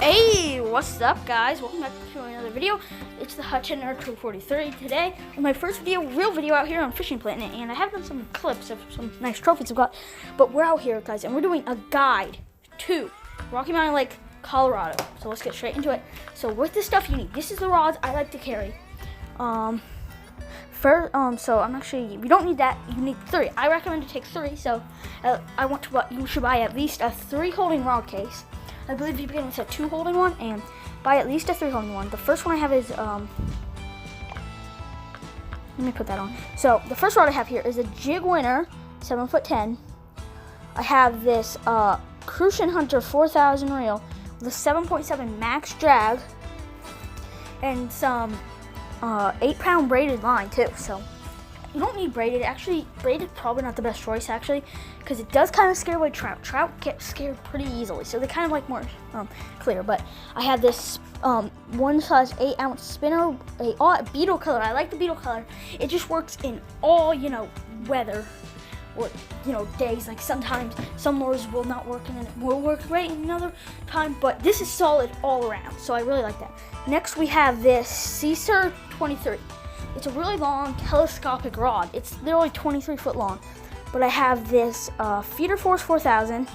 Hey, what's up guys? Welcome back to another video. It's the Hutchiner 243 today. My first real video out here on Fishing Planet, and I have done some clips of some nice trophies I've got. But we're out here, guys, and we're doing a guide to Rocky Mountain Lake, Colorado. So let's get straight into it. So with the stuff you need, this is the rods I like to carry. So we don't need that. You need 3. I recommend to take 3. So you should buy at least a 3 holding rod case. I believe you begin with a 2 holding one and buy at least a 3 holding one. The first one I have is, let me put that on. So the first rod I have here is a Jig Winner 7'10". I have this Crucian Hunter 4000 reel with a 7.7 max drag and some 8-pound braided line too. So you don't need braided. Actually, braided probably not the best choice actually, because it does kind of scare away trout. Trout get scared pretty easily, so they kind of like more clear. But I have this 1 size 8-ounce spinner, a beetle color. I like the beetle color. It just works in all weather or days. Like sometimes some lures will not work and then it will work great another time. But this is solid all around, so I really like that. Next we have this Caesar 23. It's a really long telescopic rod. It's literally 23 foot long. But I have this Feeder Force 4000,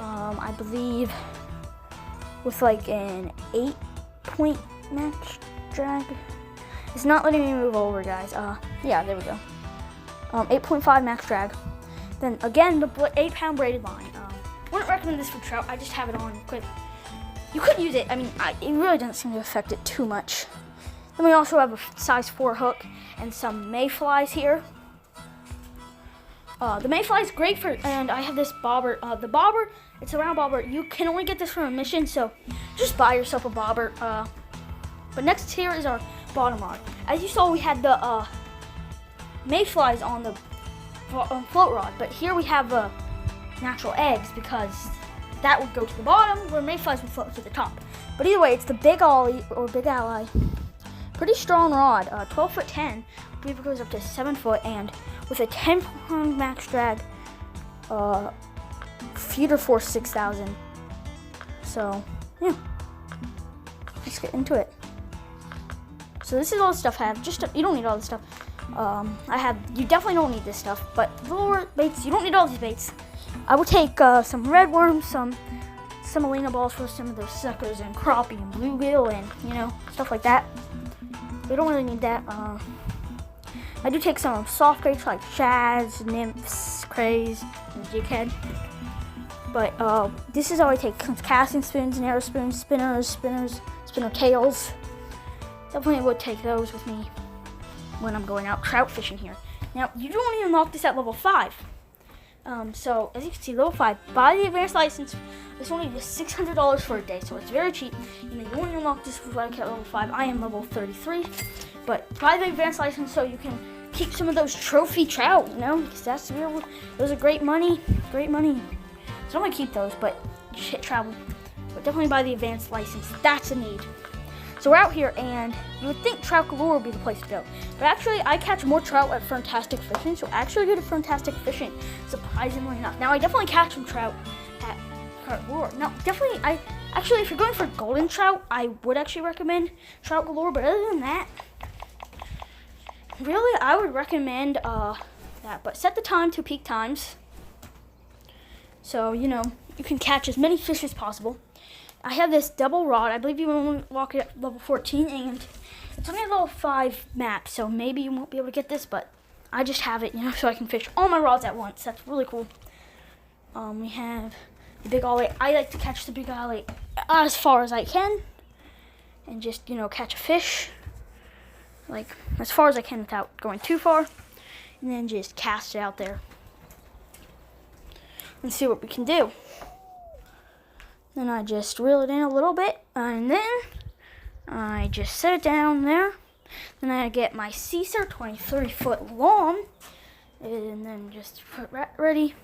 I believe, with like an 8-point max drag. It's not letting me move over, guys. Yeah, there we go. 8.5 max drag. Then again, the 8-pound braided line. Wouldn't recommend this for trout. I just have it on quick. You could use it. I mean, it really doesn't seem to affect it too much. Then we also have a size 4 hook and some mayflies here. The mayfly is great for, and I have this bobber. The bobber, it's a round bobber. You can only get this from a mission, so just buy yourself a bobber. But next here is our bottom rod. As you saw, we had the mayflies on the float rod, but here we have natural eggs because that would go to the bottom where mayflies would float to the top. But either way, it's the Big Ollie or Big Ally. Pretty strong rod, 12'10". I believe it goes up to 7 foot, and with a 10-pound max drag, Feeder Force 6000. So yeah, let's get into it. So this is all the stuff I have. You don't need all this stuff. You definitely don't need this stuff, but lure baits, you don't need all these baits. I will take some red worms, some semolina balls for some of those suckers, and crappie and bluegill, and stuff like that. We don't really need that. I do take some soft baits like shads, nymphs, crays, and jighead. But this is all I take: casting spoons, narrow spoons, spinner tails. Definitely would take those with me when I'm going out trout fishing here. Now, you don't even unlock this at level 5. So as you can see, level 5, buy the advanced license. It's only $600 for a day, so it's very cheap. You only unlock this with like at level 5. I am level 33, but buy the advanced license so you can keep some of those trophy trout, because those are great money. So don't want to keep those, but shit travel. But definitely buy the advanced license. That's a need. So we're out here, and you would think Trout Galore would be the place to go. But actually, I catch more trout at Fantastic Fishing, so actually go to Fantastic Fishing, surprisingly enough. Now, I definitely catch some trout at Trout Galore. Now, definitely, if you're going for golden trout, I would actually recommend Trout Galore. But other than that, really, I would recommend that. But set the time to peak times, so, you can catch as many fish as possible. I have this double rod. I believe you only lock it at level 14, and it's only a level 5 map, so maybe you won't be able to get this, but I just have it, so I can fish all my rods at once. That's really cool. We have the Big Ollie. I like to catch the Big Ollie as far as I can, and just, catch a fish, like, as far as I can without going too far, and then just cast it out there and see what we can do. Then I just reel it in a little bit, and then I just set it down there. Then I get my Caesar 23 foot long, and then just put ready.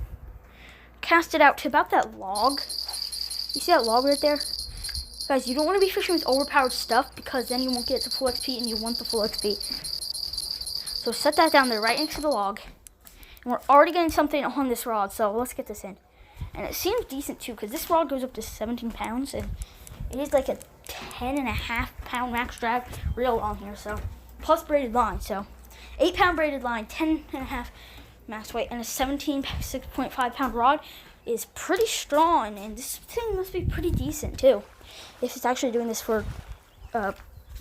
Cast it out to about that log. You see that log right there? Guys, you don't want to be fishing with overpowered stuff, because then you won't get to full XP, and you want the full XP. So set that down there right next to the log. And we're already getting something on this rod, so let's get this in. And it seems decent too, because this rod goes up to 17 pounds, and it is like a 10.5 pound max drag reel on here. So plus braided line, so 8 pound braided line, 10.5 max weight, and a 6.5 pound rod is pretty strong. And this thing must be pretty decent too, if it's actually doing this for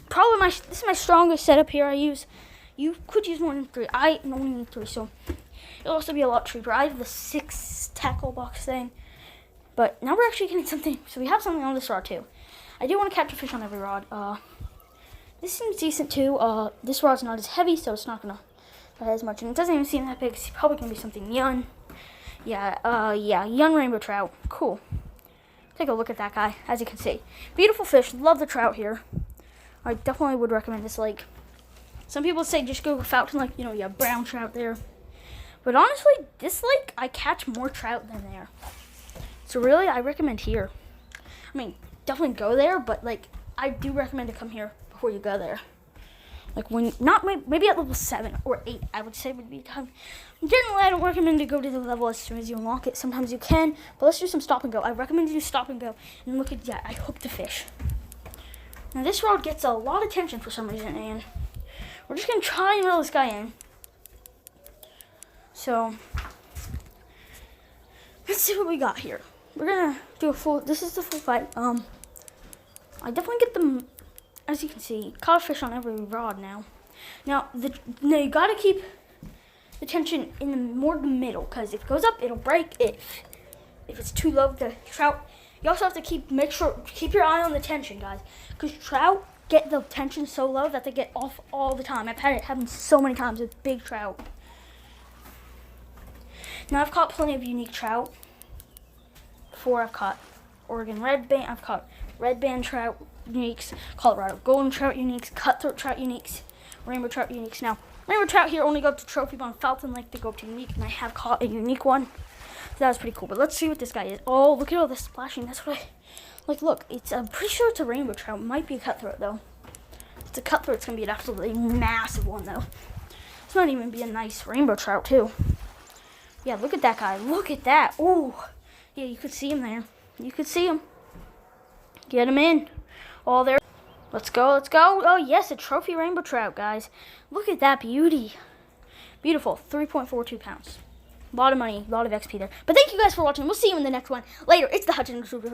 probably this is my strongest setup here I use. You could use more than 3. I only need 3, so it'll also be a lot cheaper. I have the 6 tackle box thing, but now we're actually getting something. So we have something on this rod too. I do want to catch a fish on every rod. This seems decent too. This rod's not as heavy, so it's not gonna bite as much, and it doesn't even seem that big. It's probably gonna be something young. Yeah, young rainbow trout. Cool. Take a look at that guy. As you can see, beautiful fish. Love the trout here. I definitely would recommend this lake. Some people say just go to Fountain Lake. You have brown trout there. But honestly, this lake, I catch more trout than there. So really, I recommend here. I mean, definitely go there, but like, I do recommend to come here before you go there. Like maybe at level 7 or 8, I would say would be time. Generally, I don't recommend to go to the level as soon as you unlock it. Sometimes you can, but let's do some stop and go. I recommend you do stop and go and look at that. I hooked the fish. Now this rod gets a lot of tension for some reason, and we're just gonna try and reel this guy in. So let's see what we got here. We're gonna do this is the full fight. I definitely get them, as you can see, caught a fish on every rod now. Now you gotta keep the tension in the middle, because if it goes up, it'll break. If it's too low, the trout. You also have to keep your eye on the tension, guys, because trout get the tension so low that they get off all the time. I've had it happen so many times with big trout. Now I've caught plenty of unique trout. Before I've caught Oregon red band, I've caught red band trout uniques, Colorado golden trout uniques, cutthroat trout uniques, rainbow trout uniques. Now rainbow trout here only go up to trophy, but on Fountain Lake they go up to unique, and I have caught a unique one. So that was pretty cool. But let's see what this guy is. Oh, look at all this splashing. That's what I like. Look, I'm pretty sure it's a rainbow trout. It might be a cutthroat though. If it's a cutthroat, it's gonna be an absolutely massive one though. This might even be a nice rainbow trout too. Yeah, look at that guy. Look at that. Oh, yeah, you could see him there. You could see him. Get him in. Oh, there. Let's go. Let's go. Oh yes, a trophy rainbow trout, guys. Look at that beauty. Beautiful. 3.42 pounds. A lot of money, a lot of XP there. But thank you guys for watching. We'll see you in the next one. Later. It's the Hutchin Super.